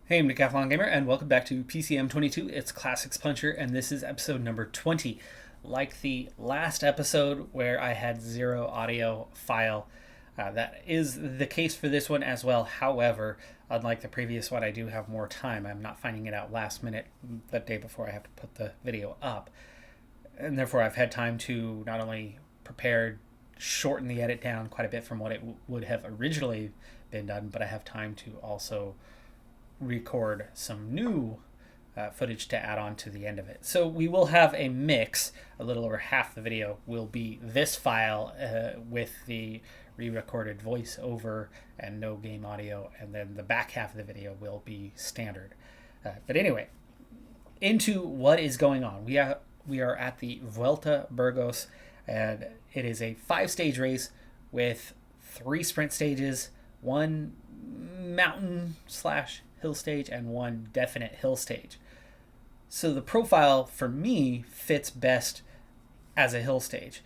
Hey, I'm Decathlon Gamer, and welcome back to PCM22. It's Classics Puncher, and this is episode number 20. Like the last episode where I had zero audio file, that is the case for this one as well. However, unlike the previous one, I do have more time. I'm not finding it out last minute, the day before I have to put the video up. And therefore, I've had time to not only prepare, shorten the edit down quite a bit from what it would have originally been done, but I have time to also record some new footage to add on to the end of it. So we will have a mix. A little over half the video will be this file with the re-recorded voiceover and no game audio, and then the back half of the video will be standard. But anyway, into what is going on. We are at the Vuelta Burgos, and it is a 5-stage race with 3 sprint stages, 1 mountain slash hill stage, and 1 definite hill stage. So the profile for me fits best as a hill stage.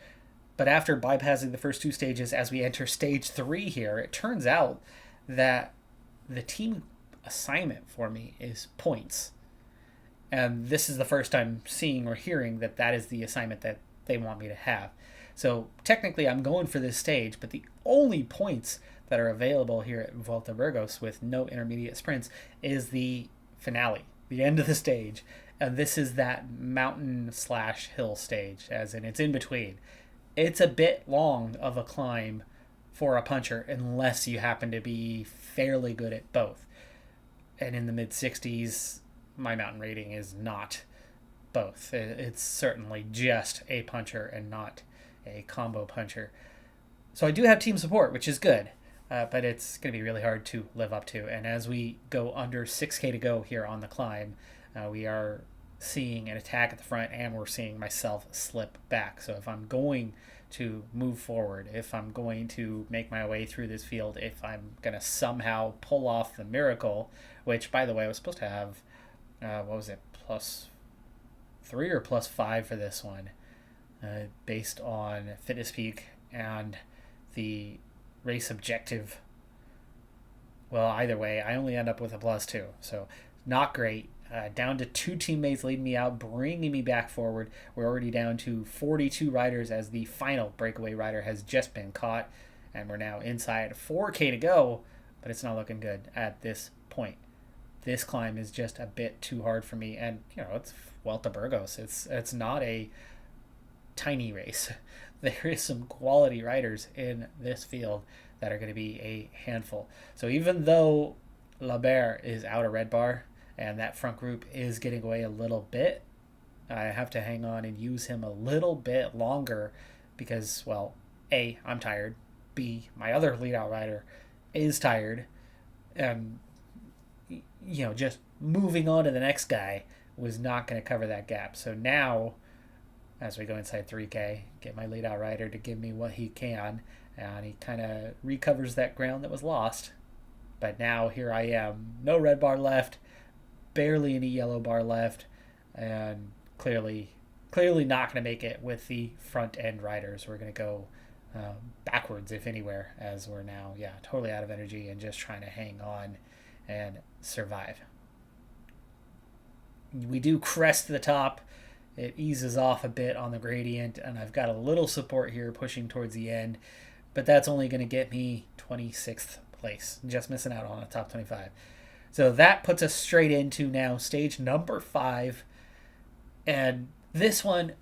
But after bypassing the first 2 stages, as we enter stage 3 here, it turns out that the team assignment for me is points. And this is the first time seeing or hearing that that is the assignment that they want me to have. So technically I'm going for this stage, but the only points that are available here at Vuelta Burgos with no intermediate sprints is the finale, the end of the stage. And this is that mountain slash hill stage, as in it's in between. It's a bit long of a climb for a puncher unless you happen to be fairly good at both. And in the mid 60s, my mountain rating is not both. It's certainly just a puncher and not a combo puncher. So I do have team support, which is good. But it's going to be really hard to live up to. And as we go under 6K to go here on the climb, we are seeing an attack at the front, and we're seeing myself slip back. So if I'm going to move forward, if I'm going to make my way through this field, if I'm going to somehow pull off the miracle, which, by the way, I was supposed to have, +3 or +5 for this one, based on Fitness Peak and the race objective. Well, either way, I only end up with a +2, so not great. Down to 2 teammates leading me out, bringing me back forward. We're already down to 42 riders as the final breakaway rider has just been caught, and we're now inside 4K to go, but it's not looking good at this point. This climb is just a bit too hard for me, and it's Vuelta Burgos. It's not a tiny race. There is some quality riders in this field that are going to be a handful. So even though Labert is out of red bar and that front group is getting away a little bit, I have to hang on and use him a little bit longer because, well, A, I'm tired. B, my other lead out rider is tired. And, just moving on to the next guy was not going to cover that gap. So now, as we go inside 3K, get my lead out rider to give me what he can, and he kind of recovers that ground that was lost. But now here I am, no red bar left, barely any yellow bar left, and clearly not going to make it with the front end riders. We're going to go backwards, if anywhere, as we're now, totally out of energy and just trying to hang on and survive. We do crest the top. It eases off a bit on the gradient, and I've got a little support here pushing towards the end, but that's only going to get me 26th place, just missing out on a top 25. So that puts us straight into now stage number 5, and this one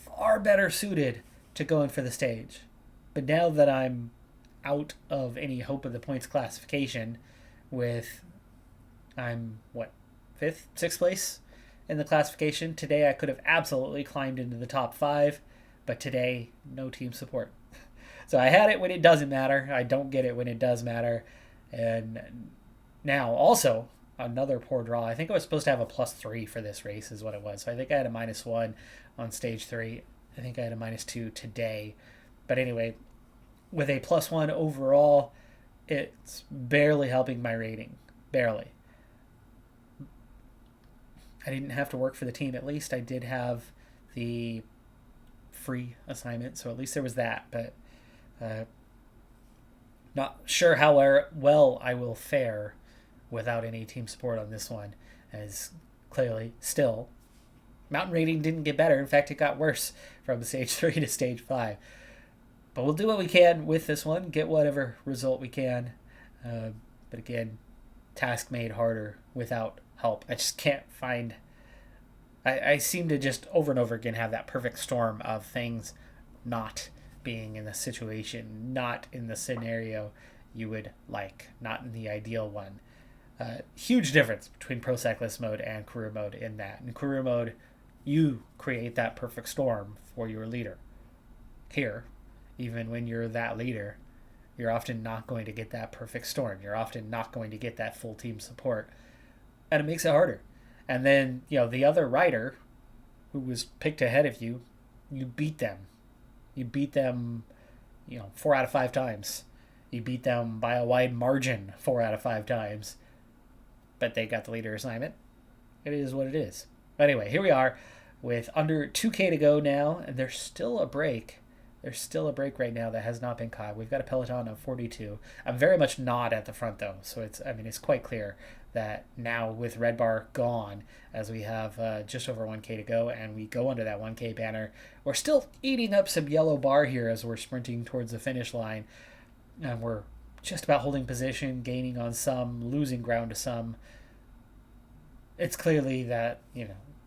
far better suited to going for the stage. But now that I'm out of any hope of the points classification I'm 5th, 6th place in the classification. Today I could have absolutely climbed into the top 5, but today no team support. So I had it when it doesn't matter. I don't get it when it does matter. And now also another poor draw. I think I was supposed to have a +3 for this race is what it was. So I think I had a -1 on stage 3. I think I had a -2 today. But anyway, with a +1 overall, it's barely helping my rating. Barely. I didn't have to work for the team. At least I did have the free assignment, so at least there was that. But not sure how well I will fare without any team support on this one, as clearly still mountain rating didn't get better. In fact, it got worse from stage 3 to stage 5. But we'll do what we can with this one, get whatever result we can. But again, task made harder without help. I just can't find... I seem to just over and over again have that perfect storm of things not being in the situation, not in the scenario you would like, not in the ideal one. Huge difference between Pro Cyclist mode and career mode in that. In career mode, you create that perfect storm for your leader. Here, even when you're that leader, you're often not going to get that perfect storm. You're often not going to get that full team support. And it makes it harder. And then, the other rider who was picked ahead of you, you beat them. You beat them, 4 out of 5 times. You beat them by a wide margin 4 out of 5 times. But they got the leader assignment. It is what it is. But anyway, here we are with under 2K to go now, and there's still a break. There's still a break right now that has not been caught. We've got a peloton of 42. I'm very much not at the front, though, so it's quite clear that now with red bar gone, as we have just over 1K to go, and we go under that 1K banner, we're still eating up some yellow bar here as we're sprinting towards the finish line, and we're just about holding position, gaining on some, losing ground to some. It's clearly that,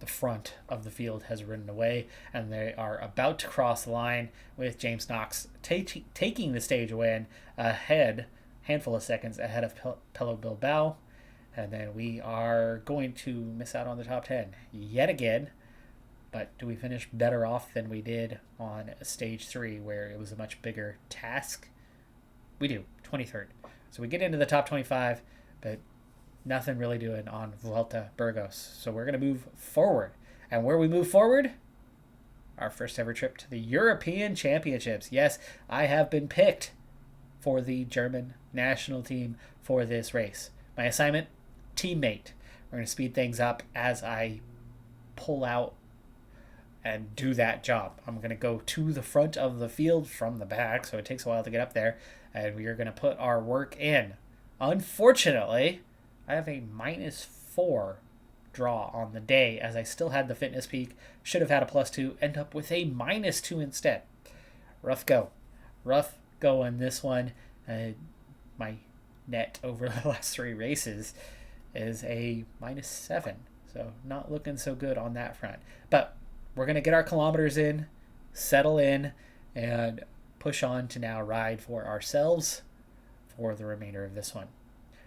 the front of the field has ridden away, and they are about to cross the line with James Knox taking the stage win ahead, handful of seconds ahead of Pello Bilbao. And then we are going to miss out on the top 10 yet again. But do we finish better off than we did on stage 3, where it was a much bigger task? We do, 23rd. So we get into the top 25, but nothing really doing on Vuelta Burgos. So we're going to move forward. And where we move forward? Our first ever trip to the European Championships. Yes, I have been picked for the German national team for this race. My assignment? Teammate. We're going to speed things up as I pull out and do that job. I'm going to go to the front of the field from the back, so it takes a while to get up there, and we are going to put our work in. Unfortunately, I have a -4 draw on the day, as I still had the fitness peak. Should have had a +2, end up with a -2 instead. Rough go in this one. My net over the last 3 races is a -7, so not looking so good on that front. But we're going to get our kilometers in, settle in, and push on to now ride for ourselves for the remainder of this one.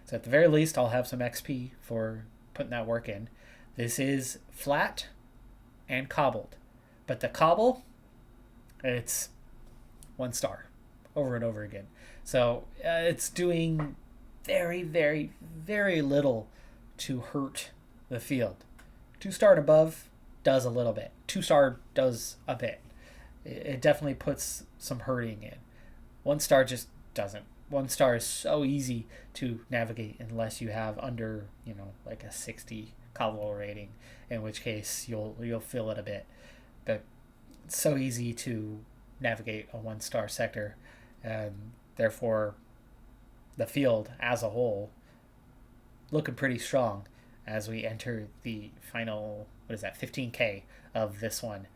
So at the very least, I'll have some XP for putting that work in. This is flat and cobbled, but the cobble, it's 1 star over and over again. So it's doing very, very, very little to hurt the field. 2-star and above does a little bit. 2-star does a bit. It definitely puts some hurting in. 1-star just doesn't. 1-star is so easy to navigate unless you have under, like a 60 cobble rating, in which case you'll feel it a bit. But it's so easy to navigate a 1-star sector, and therefore the field as a whole looking pretty strong as we enter the final, 15K of this one.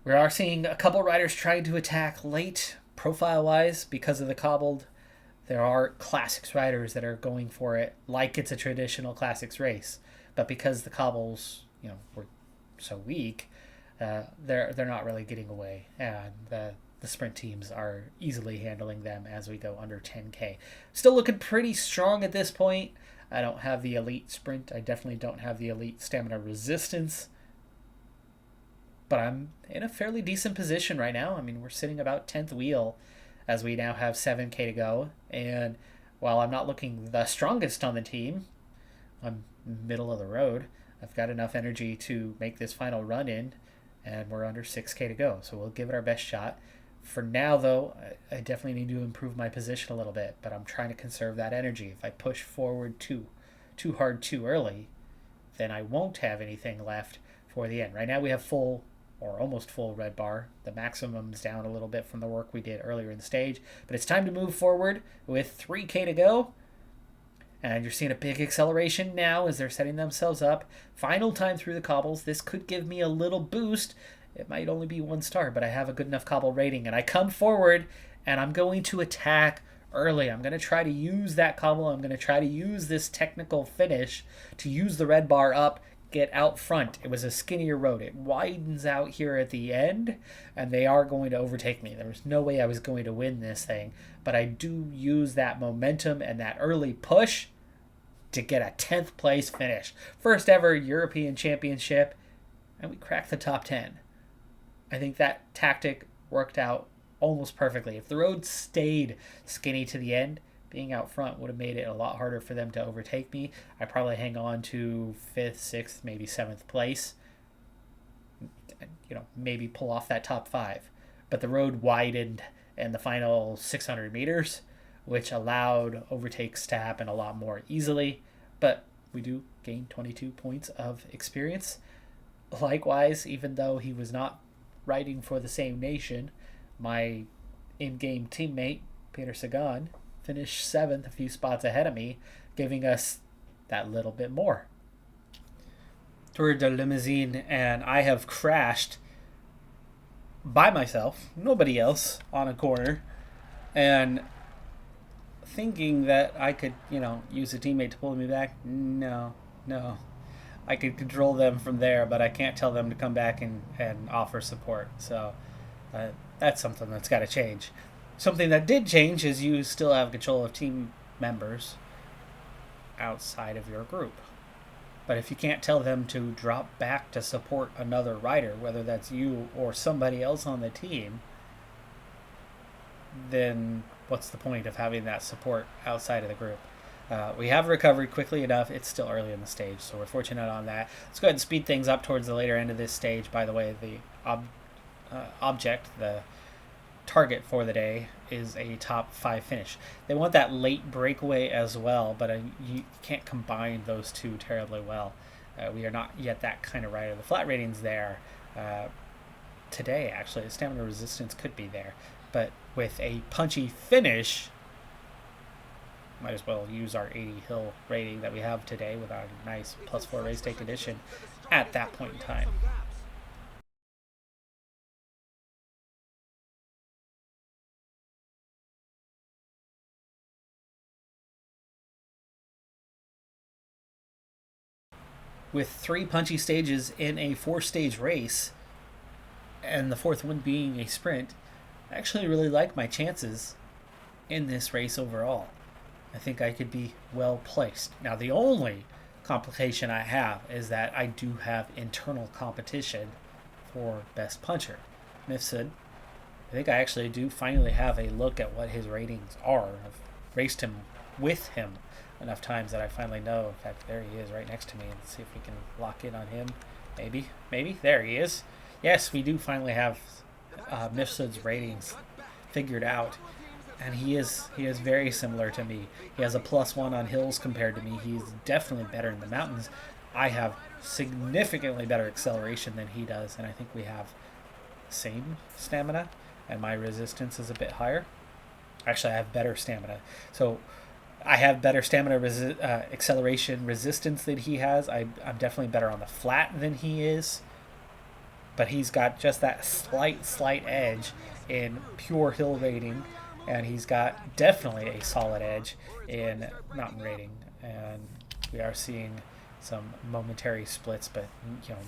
We are seeing a couple riders trying to attack late profile-wise because of the cobbled. There are classics riders that are going for it like it's a traditional classics race, but because the cobbles, were so weak, they're not really getting away, and the sprint teams are easily handling them as we go under 10K. Still looking pretty strong at this point. I don't have the elite sprint. I definitely don't have the elite stamina resistance. But I'm in a fairly decent position right now. I mean, we're sitting about 10th wheel as we now have 7K to go. And while I'm not looking the strongest on the team, I'm middle of the road. I've got enough energy to make this final run in, and we're under 6K to go. So we'll give it our best shot. For now, though, I definitely need to improve my position a little bit, but I'm trying to conserve that energy. If I push forward too hard too early, then I won't have anything left for the end. Right now we have full or almost full red bar. The maximum's down a little bit from the work we did earlier in the stage, but it's time to move forward with 3K to go. And you're seeing a big acceleration now as they're setting themselves up. Final time through the cobbles. This could give me a little boost. It might only be 1 star, but I have a good enough cobble rating. And I come forward, and I'm going to attack early. I'm going to try to use that cobble. I'm going to try to use this technical finish to use the red bar up, get out front. It was a skinnier road. It widens out here at the end, and they are going to overtake me. There was no way I was going to win this thing, but I do use that momentum and that early push to get a 10th place finish. First ever European Championship, and we cracked the top 10. I think that tactic worked out almost perfectly. If the road stayed skinny to the end, being out front would have made it a lot harder for them to overtake me. I probably hang on to 5th, 6th, maybe 7th place. Maybe pull off that top 5. But the road widened in the final 600 meters, which allowed overtakes to happen a lot more easily. But we do gain 22 points of experience. Likewise, even though he was not riding for the same nation, my in-game teammate, Peter Sagan, finished 7th, a few spots ahead of me, giving us that little bit more. Tour de Limousin, and I have crashed by myself, nobody else, on a corner, and thinking that I could, use a teammate to pull me back. No. I could control them from there, but I can't tell them to come back and offer support. So that's something that's got to change. Something that did change is you still have control of team members outside of your group. But if you can't tell them to drop back to support another rider, whether that's you or somebody else on the team, then what's the point of having that support outside of the group? We have recovered quickly enough. It's still early in the stage, so we're fortunate on that. Let's go ahead and speed things up towards the later end of this stage. By the way, the the target for the day, is a top 5 finish. They want that late breakaway as well, but you can't combine those two terribly well. We are not yet that kind of rider. The flat rating's there today, actually. The stamina resistance could be there, but with a punchy finish, might as well use our 80 hill rating that we have today with our nice +4 race day condition at that point in time. With 3 punchy stages in a 4-stage race, and the 4th one being a sprint, I actually really like my chances in this race overall. I think I could be well placed. Now, the only complication I have is that I do have internal competition for best puncher. Mifsud, I think I actually do finally have a look at what his ratings are. I've raced him with him enough times that I finally know. In fact, there he is right next to me. Let's see if we can lock in on him. Maybe. There he is. Yes, we do finally have Mifsud's ratings figured out. And he is very similar to me. He has a +1 on hills compared to me. He's definitely better in the mountains. I have significantly better acceleration than he does, and I think we have the same stamina, and my resistance is a bit higher. Actually, I have better stamina. So I have better stamina acceleration resistance than he has. I'm definitely better on the flat than he is. But he's got just that slight edge in pure hill rating. And he's got definitely a solid edge in mountain rating. And we are seeing some momentary splits, but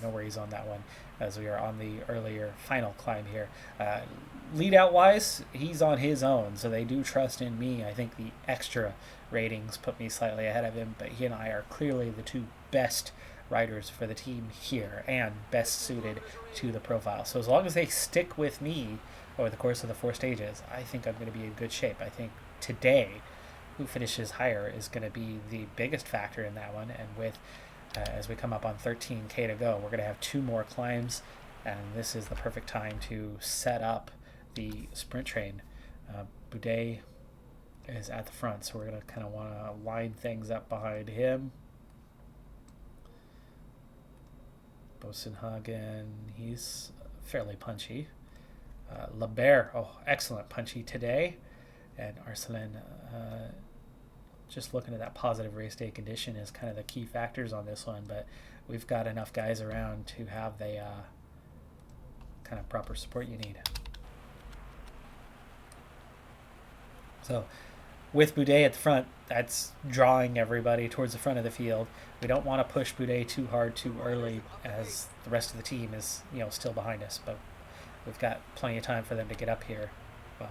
no worries on that one as we are on the earlier final climb here. Lead out wise, he's on his own, so they do trust in me. I think the extra ratings put me slightly ahead of him, but he and I are clearly the 2 best riders for the team here and best suited to the profile. So as long as they stick with me over the course of the 4 stages, I think I'm going to be in good shape. I think today, who finishes higher is going to be the biggest factor in that one. And with as we come up on 13K to go, we're going to have 2 more climbs, and this is the perfect time to set up the sprint train. Boudet is at the front, so we're going to kind of want to line things up behind him. Bosenhagen, he's fairly punchy. Lebert, excellent punchy today. And Arcelin just looking at that positive race day condition is kind of the key factors on this one, but we've got enough guys around to have the kind of proper support you need. So with Boudet at the front, that's drawing everybody towards the front of the field. We don't want to push Boudet too hard too early, as the rest of the team is, still behind us, but we've got plenty of time for them to get up here. Well,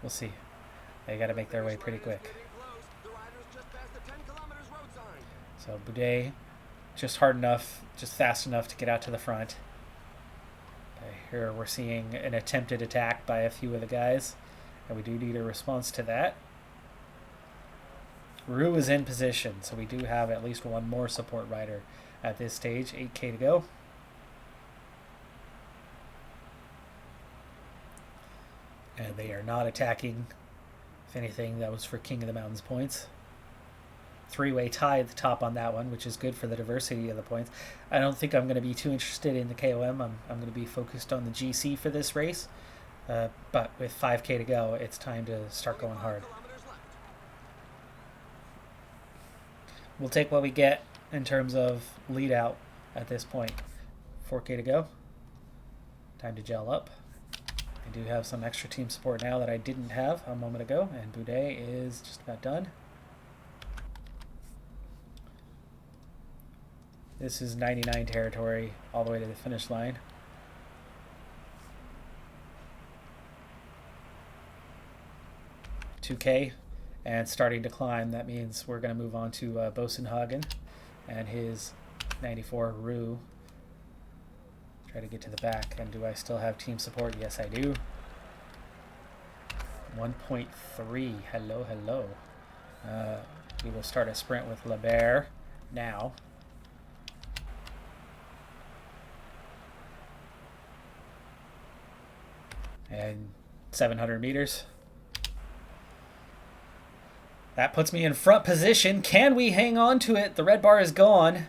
we'll see. They got to make their way pretty quick. So Boudet, just hard enough, just fast enough to get out to the front. Here we're seeing an attempted attack by a few of the guys, and we do need a response to that. Roux is in position, so we do have at least one more support rider at this stage. 8K to go. And they are not attacking. If anything, that was for King of the Mountains points. Three-way tie at the top on that one, which is good for the diversity of the points. I don't think I'm going to be too interested in the KOM. I'm going to be focused on the GC for this race. But with 5K to go, it's time to start going hard. We'll take what we get in terms of lead out at this point. 4K to go. Time to gel up. I do have some extra team support now that I didn't have a moment ago, and Boudet is just about done. This is 99 territory all the way to the finish line. $2K and starting to climb. That means we're going to move on to Bosenhagen and his 94 Roux. Try to get to the back. And do I still have team support? Yes, I do. 1.3. Hello, hello. We will start a sprint with Lebert now. And 700 meters. That puts me in front position. Can we hang on to it? The red bar is gone.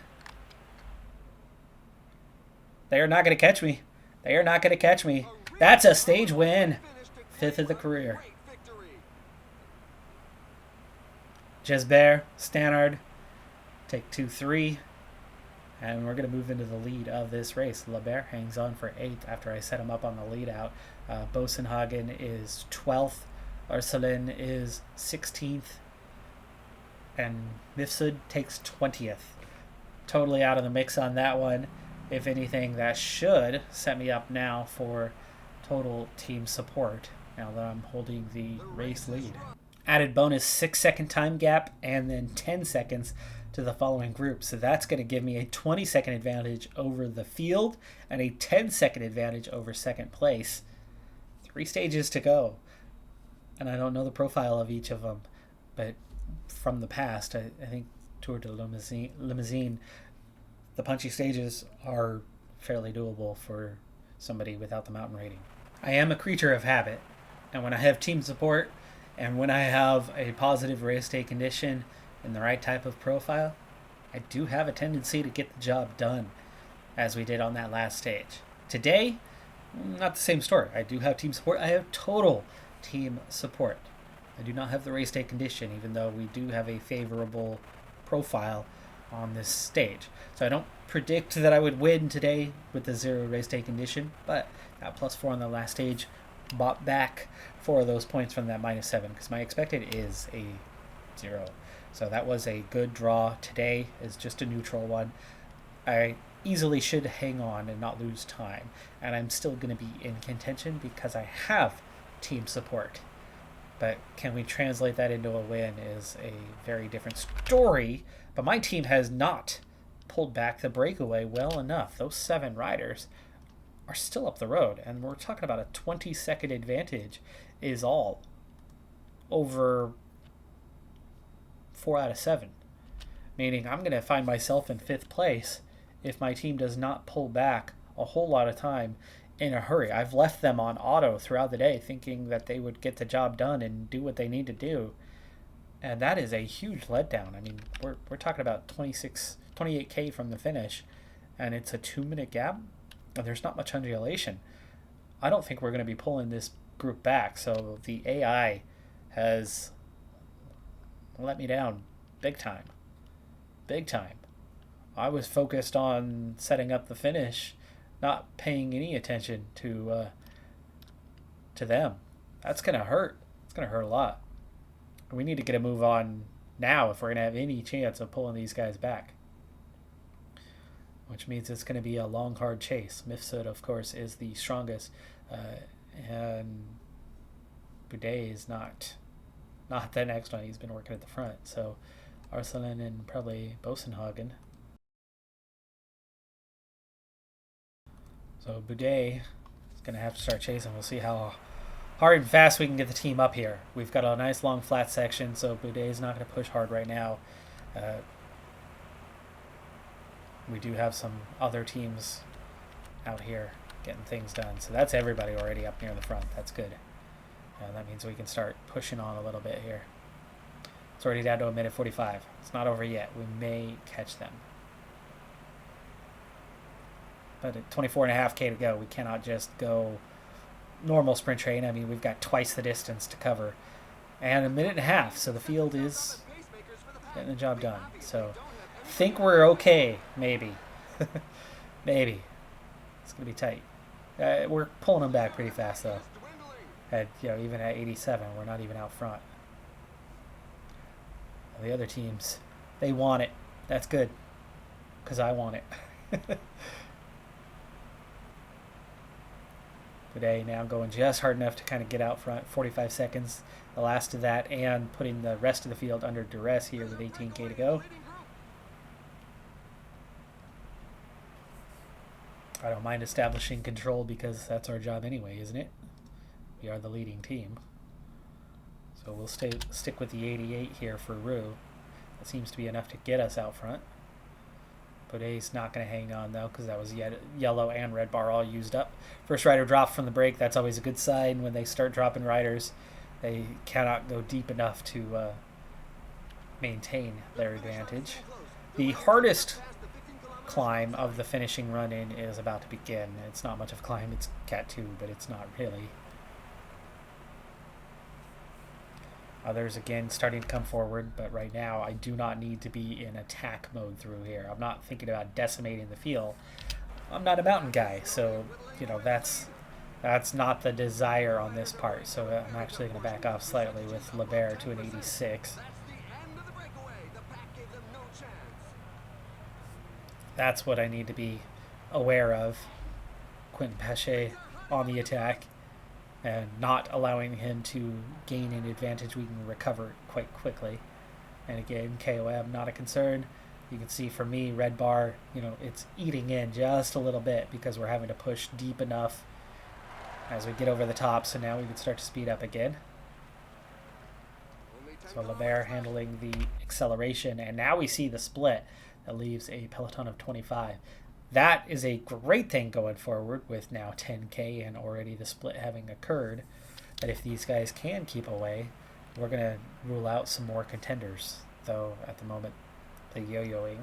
They are not going to catch me. They are not going to catch me. That's a stage win. 5th of the career. Jesbert, Stannard, take 2-3. And we're going to move into the lead of this race. Lebert hangs on for 8th after I set him up on the lead out. Bosenhagen is 12th. Ursulin is 16th. And Mifsud takes 20th. Totally out of the mix on that one. If anything, that should set me up now for total team support, now that I'm holding the race lead. Added bonus 6-second time gap and then 10 seconds to the following group. So that's going to give me a 20-second advantage over the field and a 10-second advantage over second place. 3 stages to go. And I don't know the profile of each of them, but from the past, I think Tour de Limousin, the punchy stages are fairly doable for somebody without the mountain rating. I am a creature of habit, and when I have team support and when I have a positive race day condition and the right type of profile, I do have a tendency to get the job done, as we did on that last stage. Today, not the same story. I do have team support. I have total team support. I do not have the race day condition, even though we do have a favorable profile on this stage. So I don't predict that I would win today with the 0 race day condition, but that +4 on the last stage bought back 4 of those points from that -7, because my expected is a 0. So that was a good draw. Today is just a neutral one. I easily should hang on and not lose time, and I'm still going to be in contention because I have team support. But can we translate that into a win is a very different story. But my team has not pulled back the breakaway well enough. Those 7 riders are still up the road, and we're talking about a 20-second advantage is all over 4 out of 7. Meaning I'm going to find myself in 5th place if my team does not pull back a whole lot of time in a hurry. I've left them on auto throughout the day thinking that they would get the job done and do what they need to do. And that is a huge letdown. I mean, we're talking about 28K from the finish, and it's a 2-minute gap, and there's not much undulation. I don't think we're going to be pulling this group back, so the AI has let me down big time. Big time. I was focused on setting up the finish, not paying any attention to them. That's going to hurt. It's going to hurt a lot. We need to get a move on now if we're going to have any chance of pulling these guys back. Which means it's going to be a long, hard chase. Mifsud, of course, is the strongest. And Boudet is not the next one. He's been working at the front. So Arsalan and probably Bosenhagen. So Boudet is going to have to start chasing. We'll see how hard and fast we can get the team up here. We've got a nice long flat section, so Boudet is not going to push hard right now. We do have some other teams out here getting things done. So that's everybody already up near the front. That's good. That means we can start pushing on a little bit here. It's already down to a minute 45. It's not over yet. We may catch them. But at 24.5K to go, we cannot just go normal sprint train. I mean, we've got twice the distance to cover. And a minute and a half, so the field is getting the job done. So think we're okay, maybe. Maybe. It's going to be tight. We're pulling them back pretty fast, though. Even at 87, we're not even out front. The other teams, they want it. That's good, because I want it. Today, now going just hard enough to kind of get out front. 45 seconds, the last of that, and putting the rest of the field under duress here with 18K to go. I don't mind establishing control because that's our job anyway, isn't it? We are the leading team. So we'll stick with the 88 here for Rue. That seems to be enough to get us out front. Boudet's not going to hang on, though, because that was yellow and red bar all used up. First rider dropped from the break. That's always a good sign when they start dropping riders. They cannot go deep enough to maintain their advantage. The hardest climb of the finishing run-in is about to begin. It's not much of a climb. It's Cat 2, but it's not really. Others, again, starting to come forward, but right now I do not need to be in attack mode through here. I'm not thinking about decimating the field. I'm not a mountain guy, so, that's not the desire on this part. So I'm actually going to back off slightly with Lebert to an 86. That's what I need to be aware of. Quentin Pache on the attack. And not allowing him to gain an advantage we can recover quite quickly. And again, KOM, not a concern. You can see for me, red bar, it's eating in just a little bit because we're having to push deep enough as we get over the top. So now we can start to speed up again. So Lebert handling the acceleration. And now we see the split that leaves a peloton of 25. That is a great thing going forward with now 10K and already the split having occurred. That if these guys can keep away, we're going to rule out some more contenders. Though at the moment, the yo-yoing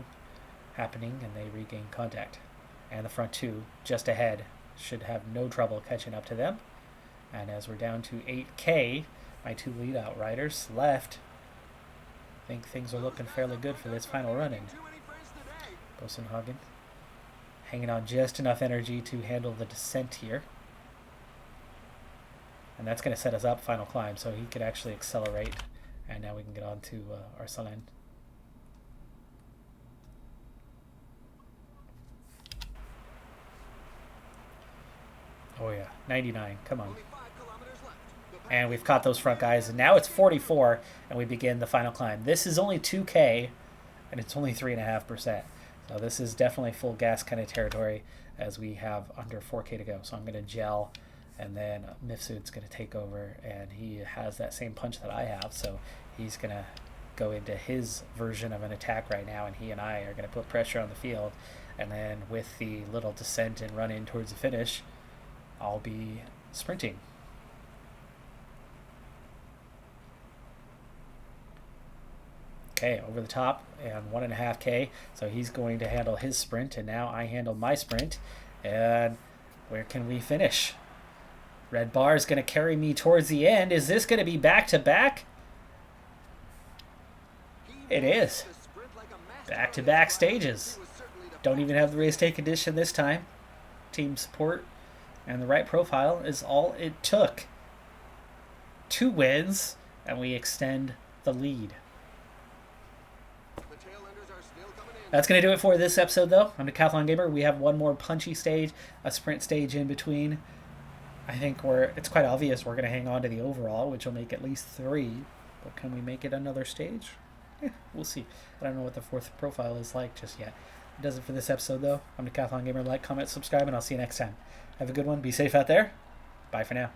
happening and they regain contact. And the front two just ahead should have no trouble catching up to them. And as we're down to 8K, my two lead-out riders left. I think things are looking fairly good for this final run-in. Bosenhagen hanging on just enough energy to handle the descent here. And that's going to set us up final climb, so he could actually accelerate. And now we can get on to Arsalan. Oh yeah, 99, come on. And we've caught those front guys, and now it's 44, and we begin the final climb. This is only 2K, and it's only 3.5%. So this is definitely full gas kind of territory as we have under 4K to go. So I'm going to gel, and then Mifsud's going to take over, and he has that same punch that I have. So he's going to go into his version of an attack right now, and he and I are going to put pressure on the field. And then with the little descent and run in towards the finish, I'll be sprinting. Okay, over the top and 1.5K. So he's going to handle his sprint, and now I handle my sprint. And where can we finish? Red bar is going to carry me towards the end. Is this going to be back to back? It is. Back-to-back stages. Don't even have the race day condition this time. Team support and the right profile is all it took. 2 wins, and we extend the lead. That's going to do it for this episode, though. I'm Decathlon Gamer. We have one more punchy stage, a sprint stage in between. I think it's quite obvious we're going to hang on to the overall, which will make at least 3. But can we make it another stage? We'll see. I don't know what the 4th profile is like just yet. That does it for this episode, though. I'm Decathlon Gamer. Like, comment, subscribe, and I'll see you next time. Have a good one. Be safe out there. Bye for now.